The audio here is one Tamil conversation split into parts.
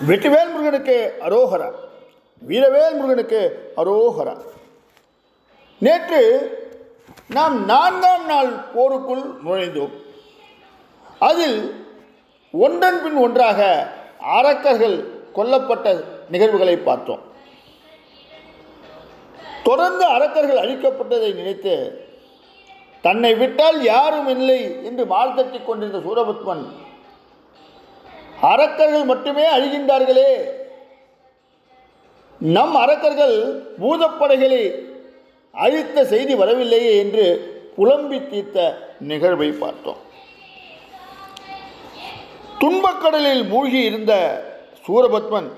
வெற்றிவேல் முருகனுக்கு அரோகரா, வீரவேல் முருகனுக்கு அரோகரா. நேற்று நாம் 4ஆம் நாள் போருக்குள் நுழைந்தோம். அதில் ஒன்றன் பின் ஒன்றாக அரக்கர்கள் கொல்லப்பட்ட நிகழ்வுகளை பார்த்தோம். தொடர்ந்து அரக்கர்கள் அழிக்கப்பட்டதை நினைத்து தன்னை விட்டால் யாரும் இல்லை என்று வாழ்த்தட்டிக் கொண்டிருந்த சூரபத்மன், அரக்கர்கள் மட்டுமே அழிகின்றார்களே, நம் அரக்கர்கள் பூதப்படைகளை அழித்த செய்தி வரவில்லையே என்று புலம்பி தீர்த்த நிகழ்வை பார்த்தோம். துன்பக்கடலில் மூழ்கி இருந்த சூரபத்மன்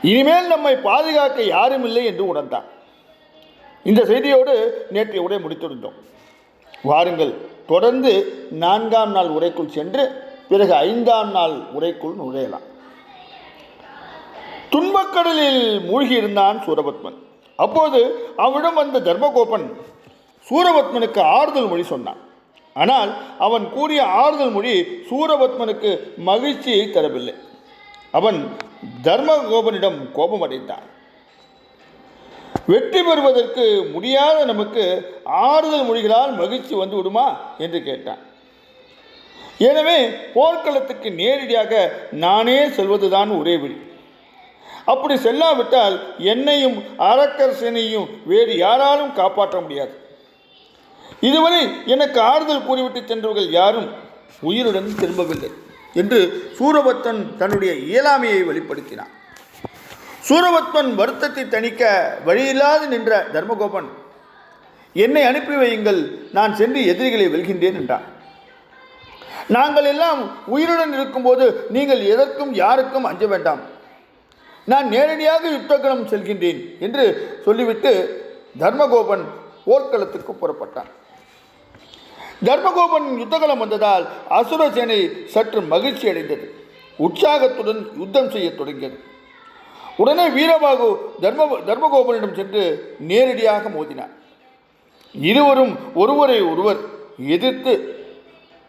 இனிமேல் நம்மை பாதுகாக்க யாரும் இல்லை என்று உணர்ந்தான். இந்த செய்தியோடு நேற்றைய உரை முடித்திருந்தோம். வாருங்கள், தொடர்ந்து 4ஆம் நாள் உரைக்குள் சென்று பிறகு 5ஆம் நாள் உரைக்குள் நுழையலாம். துன்பக்கடலில் மூழ்கி இருந்தான் சூரபத்மன். அப்போது அவனிடம் வந்த தர்மகோபன் சூரபத்மனுக்கு ஆறுதல் மொழி சொன்னான். ஆனால் அவன் கூறிய ஆறுதல் மொழி சூரபத்மனுக்கு மகிழ்ச்சியை தரவில்லை. அவன் தர்மகோபனிடம் கோபமடைந்தான். வெற்றி பெறுவதற்கு முடியாத நமக்கு ஆறுதல் மொழிகளால் மகிழ்ச்சி வந்து விடுமா என்று கேட்டான். எனவே போர்க்களத்துக்கு நேரடியாக நானே செல்வதுதான் ஒரே வழி. அப்படி செல்லாவிட்டால் என்னையும் அரக்கர் சேனையும் வேறு யாராலும் காப்பாற்ற முடியாது. இதுவரை எனக்கு ஆறுதல் கூறிவிட்டு சென்றவர்கள் யாரும் உயிருடன் திரும்பவில்லை என்று சூரபத்மன் தன்னுடைய இயலாமையை வெளிப்படுத்தினான். சூரபத்மன் வருத்தத்தை தணிக்க வழியில்லாது நின்ற தர்மகோபன், என்னை அனுப்பி வையுங்கள், நான் சென்று எதிரிகளை வெல்கின்றேன் என்றான். நாங்கள் எல்லாம் உயிருடன் இருக்கும்போது நீங்கள் எதற்கும் யாருக்கும் அஞ்ச வேண்டாம், நான் நேரடியாக யுத்தகளம் செல்கின்றேன் என்று சொல்லிவிட்டு தர்மகோபன் போர்க்களத்துக்கு புறப்பட்டான். தர்மகோபன் யுத்தகளம் வந்ததால் அசுர சேனை சற்று மகிழ்ச்சி அடைந்தது. உற்சாகத்துடன் யுத்தம் செய்ய தொடங்கியது. உடனே வீரபாகு தர்மகோபனிடம் சென்று நேரடியாக மோதினார். இருவரும் ஒருவரை ஒருவர் எதிர்த்து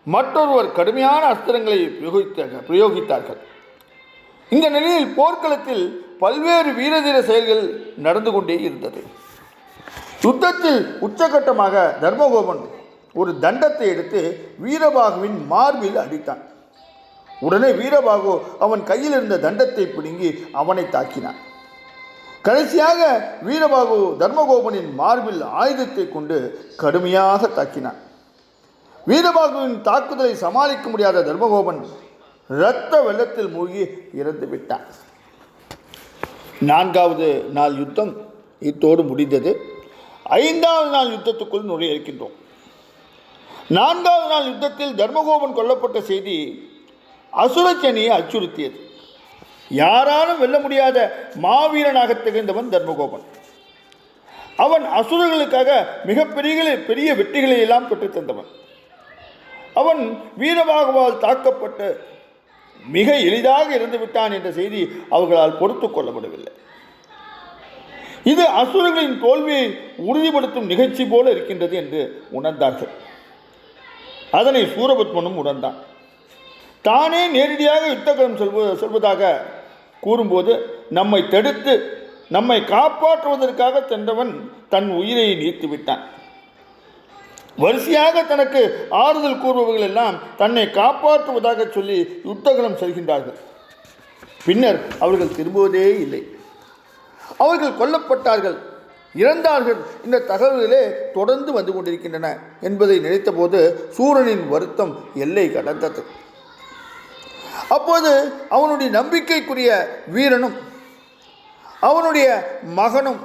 மற்றொருவர் கடுமையான அஸ்திரங்களை பிரயோகித்தார்கள். இந்த நிலையில் போர்க்களத்தில் பல்வேறு வீரதீர செயல்கள் நடந்து கொண்டே இருந்தது. யுத்தத்தில் உச்சகட்டமாக தர்மகோபன் ஒரு தண்டத்தை எடுத்து வீரபாகுவின் மார்பில் அடித்தான். உடனே வீரபாகு அவன் கையில் இருந்த தண்டத்தை பிடுங்கி அவனை தாக்கினான். கடைசியாக வீரபாகு தர்மகோபனின் மார்பில் ஆயுதத்தை கொண்டு கடுமையாக தாக்கினான். வீரபாகுவின் தாக்குதலை சமாளிக்க முடியாத தர்மகோபன் இரத்த வெள்ளத்தில் மூழ்கி இறந்து விட்டான். 4வது நாள் யுத்தம் இத்தோடு முடிந்தது. 5வது நாள் யுத்தத்துக்குள் நுழைய இருக்கின்றோம். 4வது நாள் யுத்தத்தில் தர்மகோபன் கொல்லப்பட்ட செய்தி அசுரச்சேனையை அச்சுறுத்தியது. யாராலும் வெல்ல முடியாத மாவீரனாக திகழ்ந்தவன் தர்மகோபன். அவன் அசுரர்களுக்காக பெரிய வெற்றிகளை எல்லாம் பெற்றுத் தந்தவன். அவன் வீரபாகுவால் தாக்கப்பட்டு மிக எளிதாக இறந்து விட்டான் என்ற செய்தி அவர்களால் பொறுத்து கொள்ளப்படவில்லை. இது அசுரர்களின் தோல்வியை உறுதிப்படுத்தும் நிகழ்ச்சி போல இருக்கின்றது என்று உணர்ந்தார்கள். அதனை சூரபத்மனும் உணர்ந்தான். தானே நேரடியாக யுத்தகளம் சொல்வதாக கூறும்போது நம்மை தடுத்து நம்மை காப்பாற்றுவதற்காக சென்றவன் தன் உயிரை நீத்து விட்டான். வரிசையாக தனக்கு ஆறுதல் கூறுபவர்கள் எல்லாம் தன்னை காப்பாற்றுவதாக சொல்லி யுத்தகளம் செல்கின்றார்கள். பின்னர் அவர்கள் திரும்புவதே இல்லை. அவர்கள் கொல்லப்பட்டார்கள், இறந்தார்கள். இந்த தகவல்களே தொடர்ந்து வந்து கொண்டிருக்கின்றன என்பதை நினைத்தபோது சூரனின் வருத்தம் எல்லை கடந்தது. அப்போது அவனுடைய நம்பிக்கைக்குரிய வீரனும் அவனுடைய மகனும்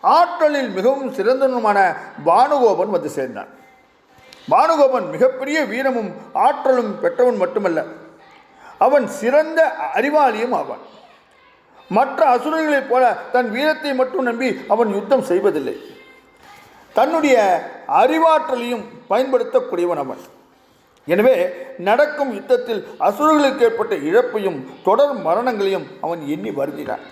ஆற்றலில் மிகவும் சிறந்தவனுமான பானுகோபன் வந்து சேர்ந்தான். பானுகோபன் மிகப்பெரிய வீரமும் ஆற்றலும் பெற்றவன் மட்டுமல்ல, அவன் சிறந்த அறிவாளியும் ஆவான். மற்ற அசுரர்களைப் போல தன் வீரத்தை மட்டும் நம்பி அவன் யுத்தம் செய்வதில்லை. தன்னுடைய அறிவாற்றலையும் பயன்படுத்தக்கூடியவன் அவன். எனவே நடக்கும் யுத்தத்தில் அசுரர்களுக்கு ஏற்பட்ட இழப்பையும் தொடர் மரணங்களையும் அவன் எண்ணி வருந்தினான்.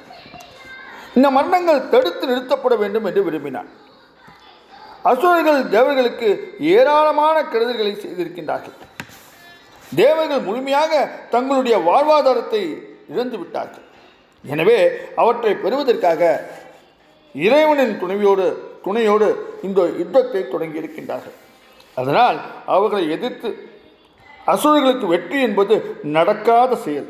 இந்த மரணங்கள் தடுத்து நிறுத்தப்பட வேண்டும் என்று விரும்பினான். அசுரர்கள் தேவர்களுக்கு ஏராளமான கெடுதல்களை செய்திருக்கின்றார்கள். தேவர்கள் முழுமையாக தங்களுடைய வாழ்வாதாரத்தை இழந்து விட்டார்கள். எனவே அவற்றை பெறுவதற்காக இறைவனின் துணையோடு இந்த யுத்தத்தை தொடங்கியிருக்கின்றார்கள். அதனால் அவர்களை எதிர்த்து அசுரர்களுக்கு வெற்றி என்பது நடக்காத செயல்.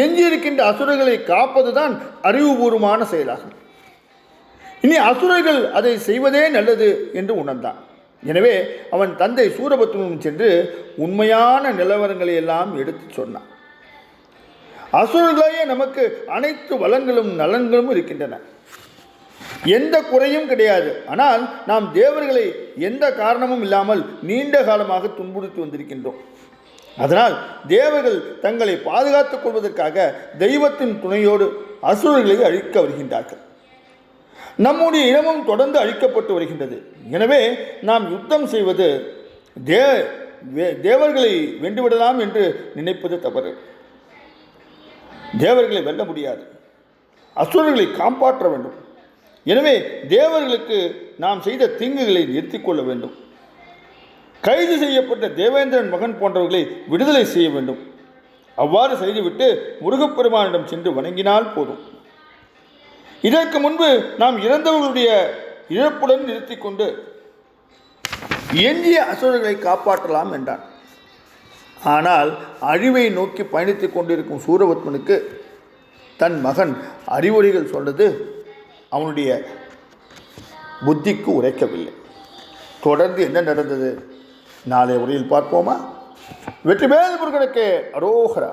எஞ்சியிருக்கின்ற அசுரர்களை காப்பதுதான் அறிவுபூர்வமான செயலாகும். இனி அசுரர்கள் அதை செய்வதே நல்லது என்று உணர்ந்தான். எனவே அவன் தந்தை சூரபத்மனிடம் சென்று உண்மையான நிலவரங்களை எல்லாம் எடுத்து சொன்னான். அசுரர்களே நமக்கு அனைத்து வளங்களும் நலன்களும் இருக்கின்றன, எந்த குறையும் கிடையாது. ஆனால் நாம் தேவர்களை எந்த காரணமும் இல்லாமல் நீண்ட காலமாக துன்புறுத்தி வந்திருக்கின்றோம். அதனால் தேவர்கள் தங்களை பாதுகாத்துக் கொள்வதற்காக தெய்வத்தின் துணையோடு அசுரர்களை அழிக்க வருகின்றார்கள். நம்முடைய இனமும் தொடர்ந்து அழிக்கப்பட்டு வருகின்றது. எனவே நாம் யுத்தம் செய்வது தேவர்களை வென்றுவிடலாம் என்று நினைப்பது தவறு. தேவர்களை வெல்ல முடியாது, அசுரர்களை காப்பாற்ற வேண்டும். எனவே தேவர்களுக்கு நாம் செய்த தீங்குகளை நிறுத்திக் கொள்ள வேண்டும். கைது செய்யப்பட்ட தேவேந்திரன் மகன் போன்றவர்களை விடுதலை செய்ய வேண்டும். அவ்வாறு செய்துவிட்டு முருகப்பெருமானிடம் சென்று வணங்கினால் போதும். இதற்கு முன்பு நாம் இறந்தவர்களுடைய இழப்புடன் நிறுத்தி கொண்டு எஞ்சிய அசுரர்களை காப்பாற்றலாம் என்றான். ஆனால் அழிவை நோக்கி பயணித்துக் கொண்டிருக்கும் சூரபத்மனுக்கு தன் மகன் அறிவுரைகள் சொன்னது அவனுடைய புத்திக்கு உரைக்கவில்லை. தொடர்ந்து என்ன நடந்தது நாளைய உரையில் பார்ப்போமா? வெற்றிவேல் முருகனுக்கு அரோகரா,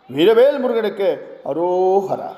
வீரவேல் முருகனுக்கு அரோகரா.